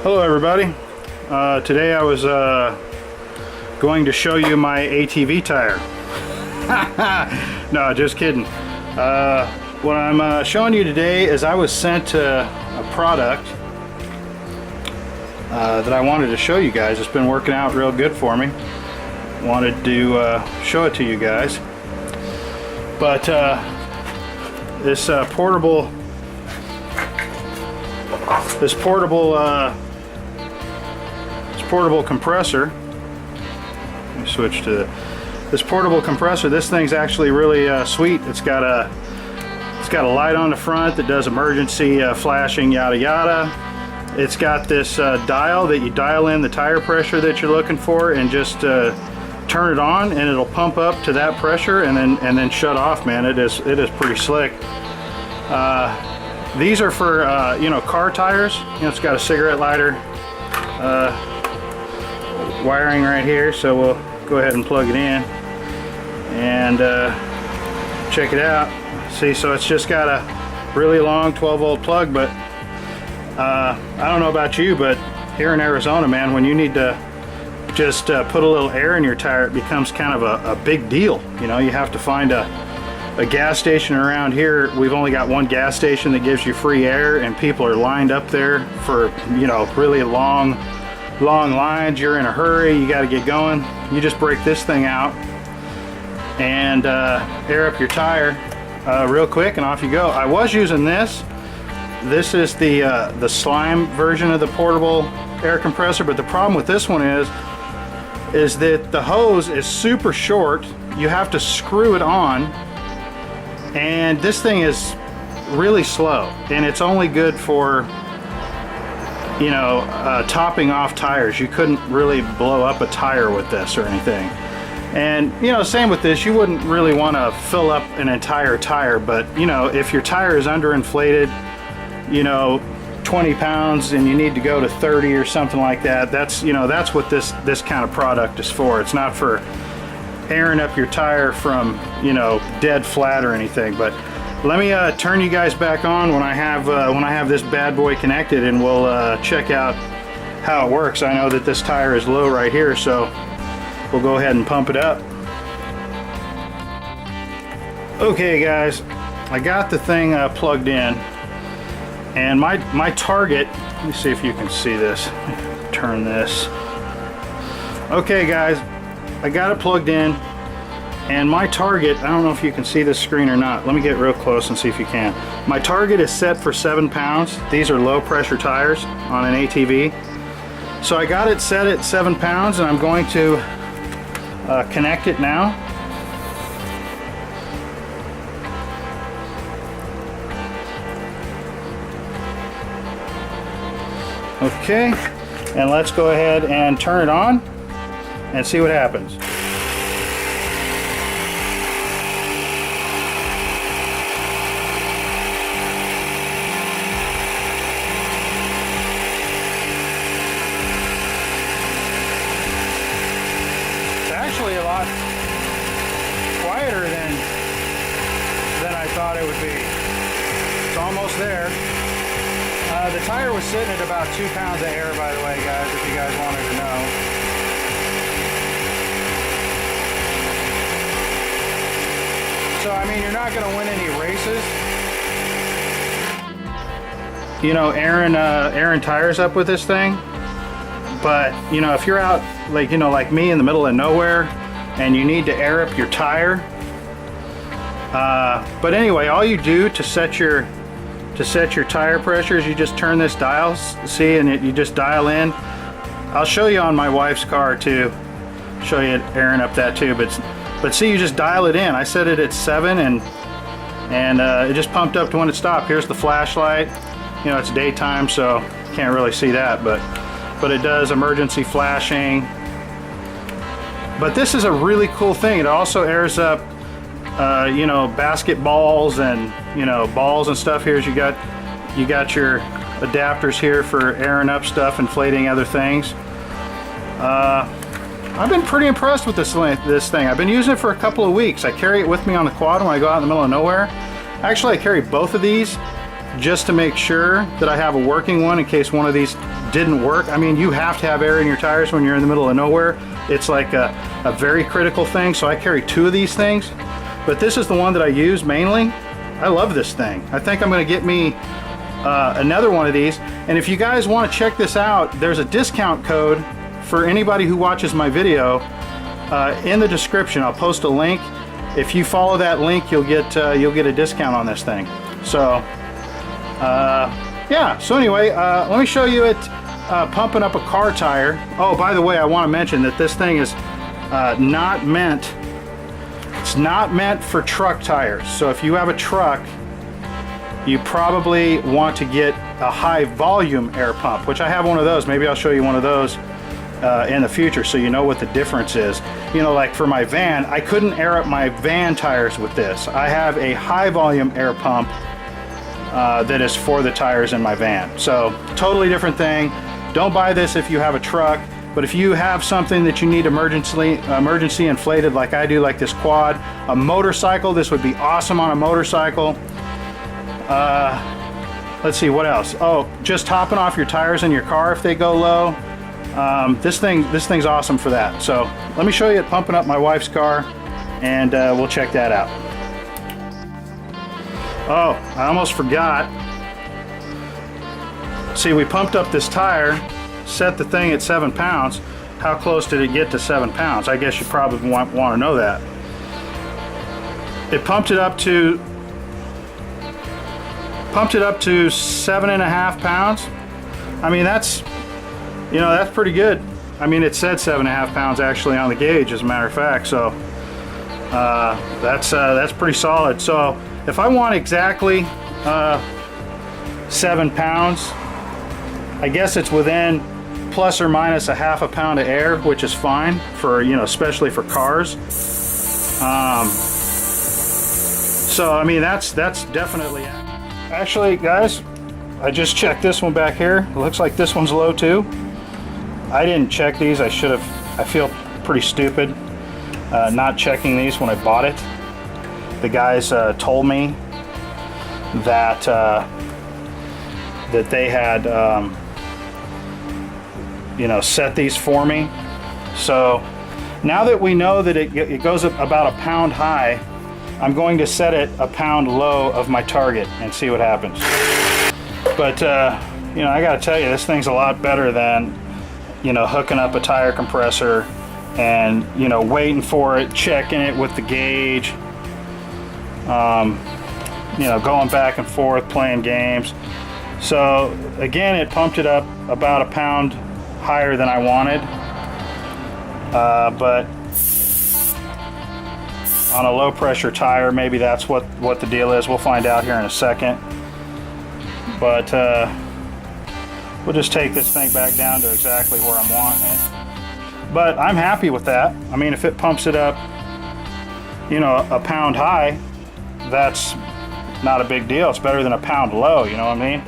Hello everybody. Today I was going to show you my ATV tire. No, just kidding. What I'm showing you today is I was sent a product that I wanted to show you guys. It's been working out real good for me. Wanted to show it to you guys. But this portable compressor. Let me switch to this portable compressor. This thing's actually really sweet. It's got a light on the front that does emergency flashing, yada yada. It's got this dial that you dial in the tire pressure that you're looking for, and just turn it on, and it'll pump up to that pressure, and then shut off. Man, it is pretty slick. These are for car tires. It's got a cigarette lighter wiring right here, so we'll go ahead and plug it in and check it out. See, so it's just got a really long 12-volt plug, but I don't know about you, but here in Arizona, man, when you need to just put a little air in your tire, it becomes kind of a big deal. You have to find a gas station around here. We've only got one gas station that gives you free air, and people are lined up there for really long lines. You're in a hurry, you got to get going. You just break this thing out and air up your tire real quick, and off you go. I was using this. This is the slime version of the portable air compressor, but the problem with this one is that the hose is super short. You have to screw it on, and this thing is really slow, and it's only good for topping off tires. You couldn't really blow up a tire with this or anything. And same with this, you wouldn't really want to fill up an entire tire, but if your tire is underinflated, 20 pounds, and you need to go to 30 or something like that, that's what this kind of product is for. It's not for airing up your tire from dead flat or anything. But let me turn you guys back on when I have this bad boy connected, and we'll check out how it works. I know that this tire is low right here, so we'll go ahead and pump it up. Okay guys, I got the thing plugged in, and my target, let me see if you can see this. Turn this. Okay guys, I got it plugged in, and my target, I don't know if you can see this screen or not. Let me get real close and see if you can. My target is set for 7 pounds. These are low pressure tires on an ATV. So I got it set at 7 pounds, and I'm going to connect it now. Okay, and let's go ahead and turn it on and see what happens. It's actually a lot quieter than I thought it would be. It's almost there. The tire was sitting at about 2 pounds of air, by the way, guys, if you guys wanted to know. So, I mean, you're not going to win any races, airing tires up with this thing. But, if you're out, like me in the middle of nowhere, and you need to air up your tire. But anyway, all you do to set your tire pressures, you just turn this dial, see, and you just dial in. I'll show you on my wife's car too, show you it airing up that too, but see, you just dial it in. I set it at 7, and it just pumped up to when it stopped. Here's the flashlight. It's daytime, so you can't really see that, but it does emergency flashing. But this is a really cool thing. It also airs up basketballs and balls and stuff. Here's you got your adapters here for airing up stuff, inflating other things. I've been pretty impressed with this thing. I've been using it for a couple of weeks. I carry it with me on the quad when I go out in the middle of nowhere. Actually, I carry both of these just to make sure that I have a working one in case one of these didn't work. I mean, you have to have air in your tires when you're in the middle of nowhere. It's like a very critical thing, so I carry 2 of these things. But this is the one that I use mainly. I love this thing. I think I'm going to get me another one of these. And if you guys want to check this out, there's a discount code for anybody who watches my video in the description. I'll post a link. If you follow that link, you'll get a discount on this thing. So yeah, so anyway, let me show you it pumping up a car tire. Oh, by the way, I want to mention that this thing is not meant for truck tires. So if you have a truck, you probably want to get a high volume air pump, which I have one of those. Maybe I'll show you one of those in the future so you know what the difference is. You know, like for my van, I couldn't air up my van tires with this. I have a high volume air pump that is for the tires in my van. So totally different thing. Don't buy this if you have a truck, but if you have something that you need emergency inflated like I do, like this quad, a motorcycle, this would be awesome on a motorcycle. Let's see, what else? Oh, just topping off your tires in your car if they go low. This thing's awesome for that. So let me show you it pumping up my wife's car, and we'll check that out. Oh, I almost forgot. See, we pumped up this tire, set the thing at 7 pounds. How close did it get to 7 pounds? I guess you probably want to know that. It pumped it up to 7.5 pounds. I mean, that's pretty good. I mean, it said 7.5 pounds actually on the gauge, as a matter of fact. So that's pretty solid. So if I want exactly 7 pounds, I guess it's within plus or minus a half a pound of air, which is fine for, you know, especially for cars. So I mean, that's definitely. Actually, guys, I just checked this one back here. It looks like this one's low too. I didn't check these. I should have. I feel pretty stupid not checking these when I bought it. The guys told me that that they had you know, set these for me. So now that we know that it goes up about a pound high, I'm going to set it a pound low of my target and see what happens. But you know, I gotta tell you, this thing's a lot better than, you know, hooking up a tire compressor and, you know, waiting for it, checking it with the gauge, you know, going back and forth, playing games. So again, it pumped it up about a pound higher than I wanted, but on a low pressure tire, maybe that's what the deal is. We'll find out here in a second. But we'll just take this thing back down to exactly where I'm wanting it. But I'm happy with that. I mean, if it pumps it up, you know, a pound high, that's not a big deal. It's better than a pound low, you know what I mean?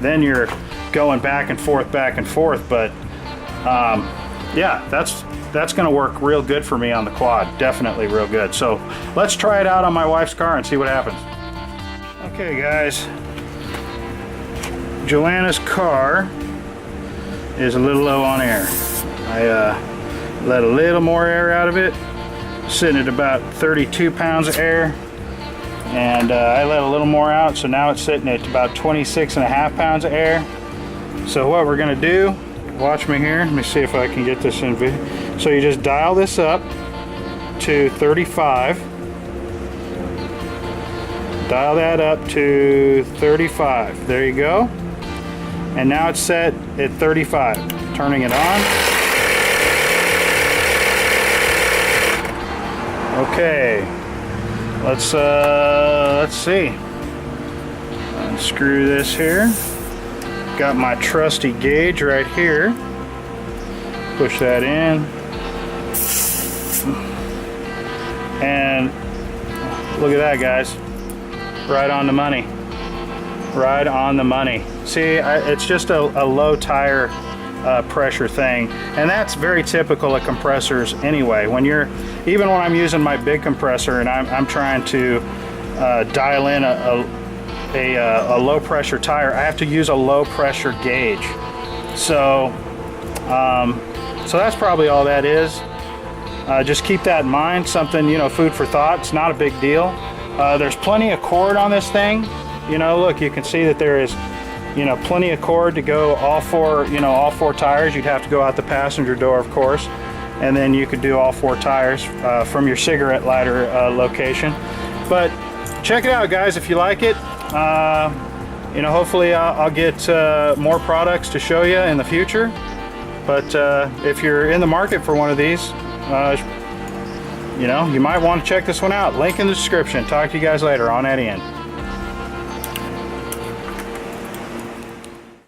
Then you're going back and forth, but yeah, that's gonna work real good for me on the quad. Definitely real good. So let's try it out on my wife's car and see what happens. Okay guys, Joanna's car is a little low on air. I let a little more air out of it, sitting at about 32 pounds of air, and I let a little more out, so now it's sitting at about 26.5 pounds of air. So what we're gonna do, watch me here, let me see if I can get this in video. So you just dial this up to 35, dial that up to 35, there you go. And now it's set at 35. Turning it on. Okay, let's see. Unscrew this here. Got my trusty gauge right here. Push that in. And look at that, guys. Right on the money. Right on the money. See, it's just a low tire pressure thing, and that's very typical of compressors anyway. Even when I'm using my big compressor and I'm trying to dial in a low pressure tire, I have to use a low pressure gauge. So so that's probably all that is. Just keep that in mind, something, you know, food for thought. It's not a big deal. There's plenty of cord on this thing. You know, look, you can see that there is, you know, plenty of cord to go all four, you know, all four tires. You'd have to go out the passenger door, of course, and then you could do all four tires from your cigarette lighter location. But check it out, guys, if you like it. You know, hopefully I'll get more products to show you in the future. But if you're in the market for one of these, you know, you might want to check this one out. Link in the description. Talk to you guys later. On that end.